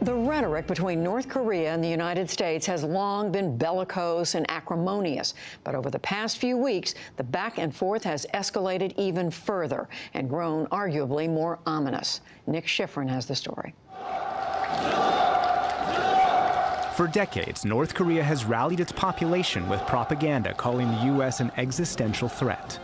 The rhetoric between North Korea and the United States has long been bellicose and acrimonious. But over the past few weeks, the back and forth has escalated even further and grown arguably more ominous. Nick Schifrin has the story. For decades, North Korea has rallied its population with propaganda calling the U.S. an existential threat.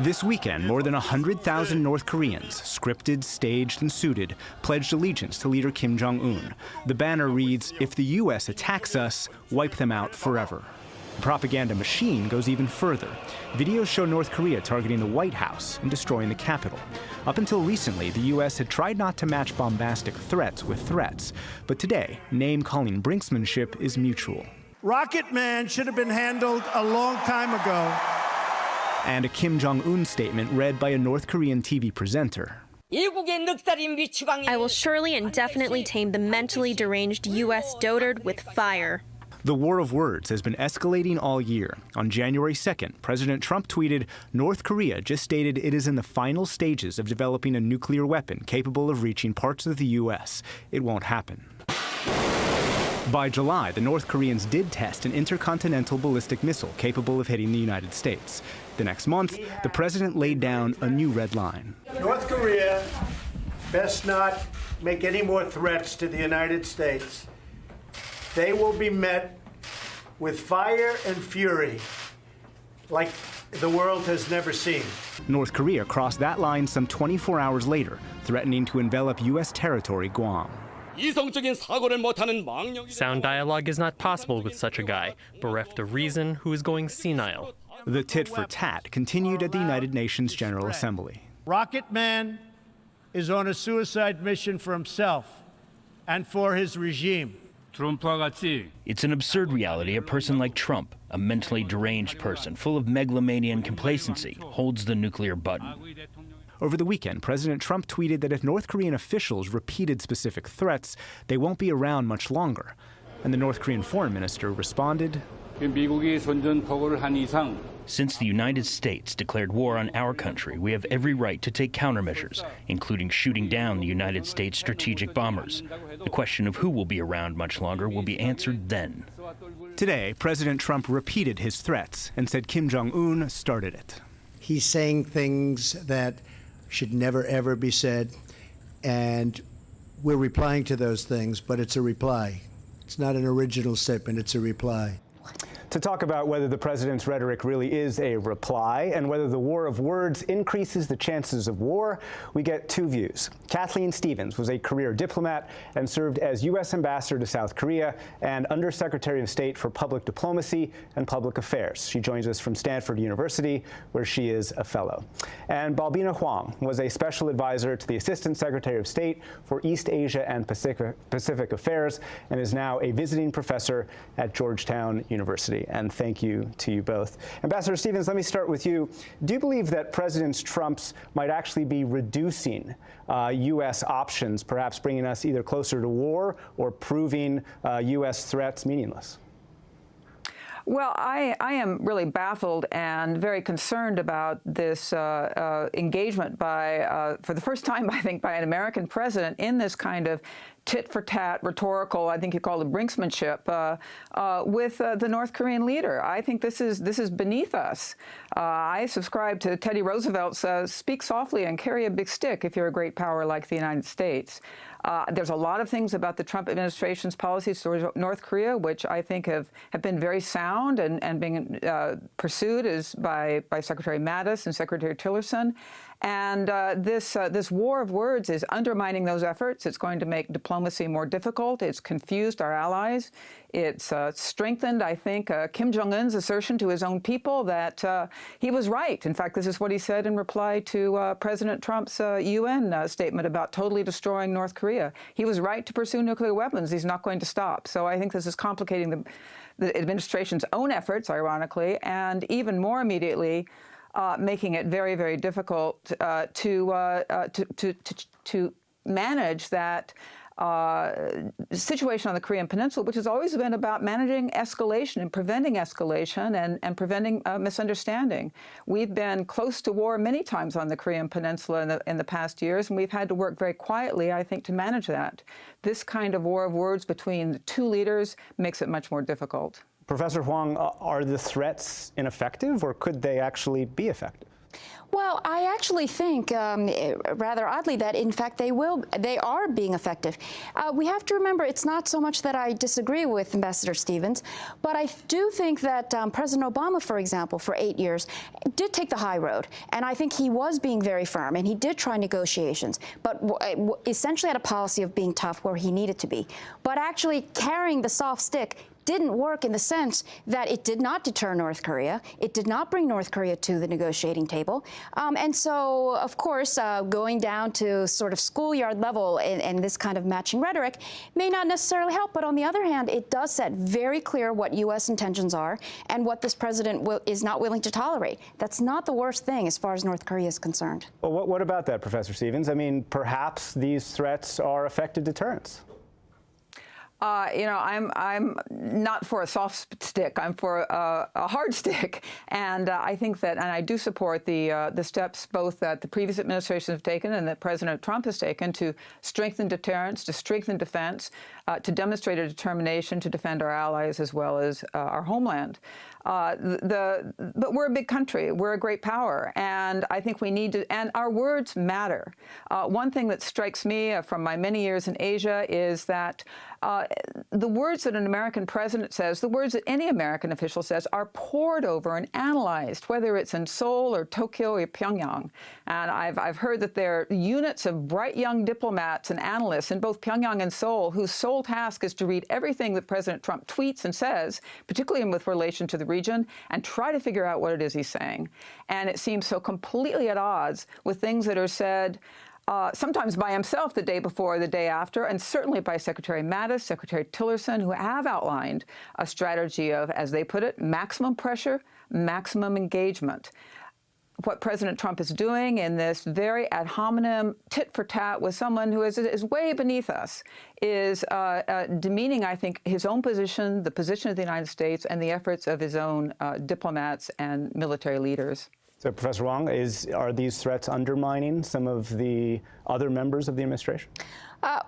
This weekend, more than 100,000 North Koreans, scripted, staged, and suited, pledged allegiance to leader Kim Jong-un. The banner reads, "If the U.S. attacks us, wipe them out forever." The propaganda machine goes even further. Videos show North Korea targeting the White House and destroying the Capitol. Up until recently, the U.S. had tried not to match bombastic threats with threats. But today, name-calling brinksmanship is mutual. Rocket Man should have been handled a long time ago. And a Kim Jong-un statement read by a North Korean TV presenter. I will surely and definitely tame the mentally deranged U.S. dotard with fire. The war of words has been escalating all year. On January 2nd, President Trump tweeted, "North Korea just stated it is in the final stages of developing a nuclear weapon capable of reaching parts of the U.S. It won't happen." By July, the North Koreans did test an intercontinental ballistic missile capable of hitting the United States. The next month, the president laid down a new red line. North Korea best not make any more threats to the United States. They will be met with fire and fury like the world has never seen. North Korea crossed that line some 24 hours later, threatening to envelop U.S. territory, Guam. Sound dialogue is not possible with such a guy, bereft of reason, who is going senile. The tit-for-tat continued at the United Nations General Assembly. Rocket Man is on a suicide mission for himself and for his regime. It's an absurd reality. A person like Trump, a mentally deranged person full of megalomania and complacency, holds the nuclear button. Over the weekend, President Trump tweeted that if North Korean officials repeated specific threats, they won't be around much longer. And the North Korean foreign minister responded, "Since the United States declared war on our country, we have every right to take countermeasures, including shooting down the United States strategic bombers. The question of who will be around much longer will be answered then." Today, President Trump repeated his threats and said Kim Jong-un started it. He's saying things that should never, ever be said, and we're replying to those things, but it's a reply. It's not an original statement, it's a reply. To talk about whether the president's rhetoric really is a reply and whether the war of words increases the chances of war, we get two views. Kathleen Stevens was a career diplomat and served as U.S. ambassador to South Korea and Undersecretary of State for Public Diplomacy and Public Affairs. She joins us from Stanford University, where she is a fellow. And Balbina Hwang was a special advisor to the Assistant Secretary of State for East Asia and Pacific Affairs and is now a visiting professor at Georgetown University. And thank you to you both. Ambassador Stevens, let me start with you. Do you believe that President Trump's might actually be reducing U.S. options, perhaps bringing us either closer to war or proving U.S. threats meaningless? Well, I am really baffled and very concerned about this engagement by, for the first time, I think, by an American president in this kind of tit-for-tat, rhetorical, I think you call it brinksmanship, with the North Korean leader. I think this is beneath us. I subscribe to Teddy Roosevelt's speak softly and carry a big stick if you're a great power like the United States. There's a lot of things about the Trump administration's policies towards North Korea, which I think have been very sound and being pursued by Secretary Mattis and Secretary Tillerson. And this war of words is undermining those efforts. It's going to make diplomacy more difficult. It's confused our allies. It's strengthened, I think, Kim Jong-un's assertion to his own people that he was right. In fact, this is what he said in reply to President Trump's UN statement about totally destroying North Korea. He was right to pursue nuclear weapons. He's not going to stop. So I think this is complicating the administration's own efforts, ironically, and even more immediately, making it very, very difficult to manage that situation on the Korean Peninsula, which has always been about managing escalation and preventing escalation and preventing misunderstanding. We've been close to war many times on the Korean Peninsula in the past years, and we've had to work very quietly, I think, to manage that. This kind of war of words between the two leaders makes it much more difficult. Professor Hwang, are the threats ineffective, or could they actually be effective? Well, I actually think, rather oddly, that in fact they are being effective. We have to remember it's not so much that I disagree with Ambassador Stevens, but I do think that President Obama, for example, for 8 years, did take the high road. And I think he was being very firm, and he did try negotiations, but essentially had a policy of being tough where he needed to be. But actually carrying the soft stick didn't work in the sense that it did not deter North Korea. It did not bring North Korea to the negotiating table. And so, of course, going down to sort of schoolyard level and this kind of matching rhetoric may not necessarily help. But on the other hand, it does set very clear what U.S. intentions are and what this president is not willing to tolerate. That's not the worst thing as far as North Korea is concerned. Well, what about that, Professor Stevens? I mean, perhaps these threats are effective deterrents. You know, I'm not for a soft stick. I'm for a hard stick, and I think that, and I do support the steps both that the previous administration have taken and that President Trump has taken to strengthen deterrence, to strengthen defense, to demonstrate a determination to defend our allies as well as our homeland. But we're a big country. We're a great power, and I think we need to. And our words matter. One thing that strikes me from my many years in Asia is that the words that an American president says, the words that any American official says, are pored over and analyzed, whether it's in Seoul or Tokyo or Pyongyang. And I've heard that there are units of bright young diplomats and analysts in both Pyongyang and Seoul whose sole task is to read everything that President Trump tweets and says, particularly with relation to the region, and try to figure out what it is he's saying. And it seems so completely at odds with things that are said sometimes by himself the day before or the day after, and certainly by Secretary Mattis, Secretary Tillerson, who have outlined a strategy of, as they put it, maximum pressure, maximum engagement. What President Trump is doing in this very ad hominem tit-for-tat with someone who is way beneath us is demeaning, I think, his own position, the position of the United States, and the efforts of his own diplomats and military leaders. So, Professor Hwang, are these threats undermining some of the other members of the administration?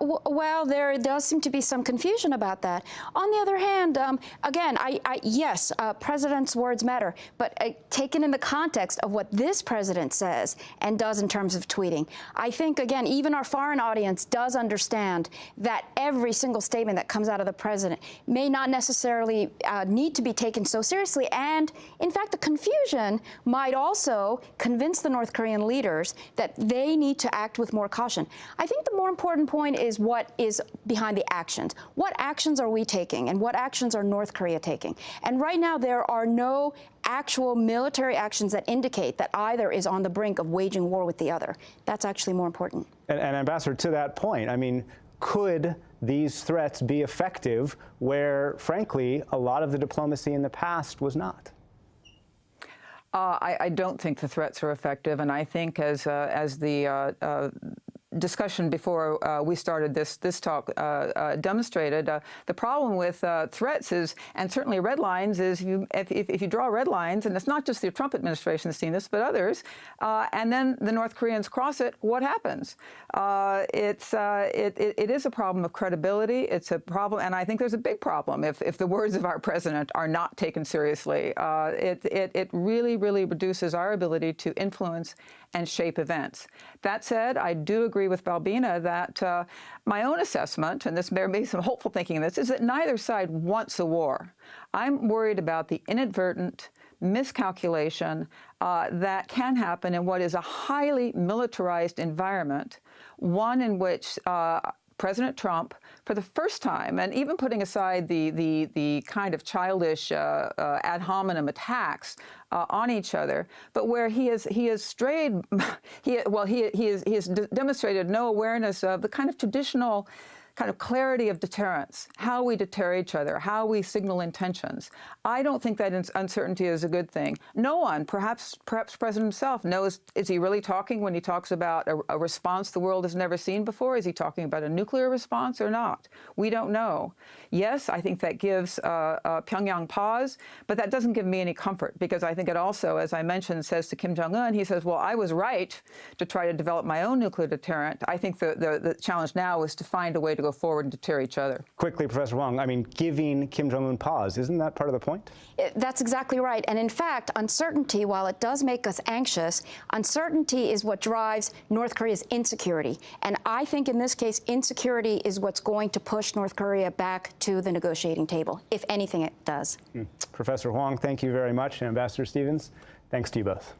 Well, there does seem to be some confusion about that. On the other hand, again, yes, president's words matter, but taken in the context of what this president says and does in terms of tweeting, I think, again, even our foreign audience does understand that every single statement that comes out of the president may not necessarily need to be taken so seriously. And, in fact, the confusion might also convince the North Korean leaders that they need to act with more caution. I think the more important point is what is behind the actions. What actions are we taking, and what actions are North Korea taking? And right now, there are no actual military actions that indicate that either is on the brink of waging war with the other. That's actually more important. And Ambassador, to that point, I mean, could these threats be effective where, frankly, a lot of the diplomacy in the past was not? I don't think the threats are effective, and I think as the discussion before we started this talk demonstrated, the problem with threats is, and certainly red lines, is if you draw red lines, and it's not just the Trump administration that's seen this, but others, and then the North Koreans cross it, what happens? It is a problem of credibility. It's a problem, and I think there's a big problem if the words of our president are not taken seriously. It really reduces our ability to influence and shape events. That said, I do agree with Balbina that my own assessment, and there may be some hopeful thinking in this, is that neither side wants a war. I'm worried about the inadvertent miscalculation that can happen in what is a highly militarized environment, one in which President Trump, for the first time, and even putting aside the kind of childish ad hominem attacks on each other, but where he has strayed, he has demonstrated no awareness of the kind of traditional kind of clarity of deterrence, how we deter each other, how we signal intentions. I don't think that uncertainty is a good thing. No one, perhaps the president himself, knows, is he really talking when he talks about a response the world has never seen before? Is he talking about a nuclear response or not? We don't know. Yes, I think that gives Pyongyang pause, but that doesn't give me any comfort, because I think it also, as I mentioned, says to Kim Jong-un, he says, well, I was right to try to develop my own nuclear deterrent. I think the challenge now is to find a way to go forward and deter each other. Quickly, Professor Hwang, I mean, giving Kim Jong-un pause, isn't that part of the point? That's exactly right. And in fact, uncertainty, while it does make us anxious, uncertainty is what drives North Korea's insecurity. And I think in this case, insecurity is what's going to push North Korea back to the negotiating table. If anything, it does. Professor Hwang, thank you very much. And Ambassador Stevens, thanks to you both.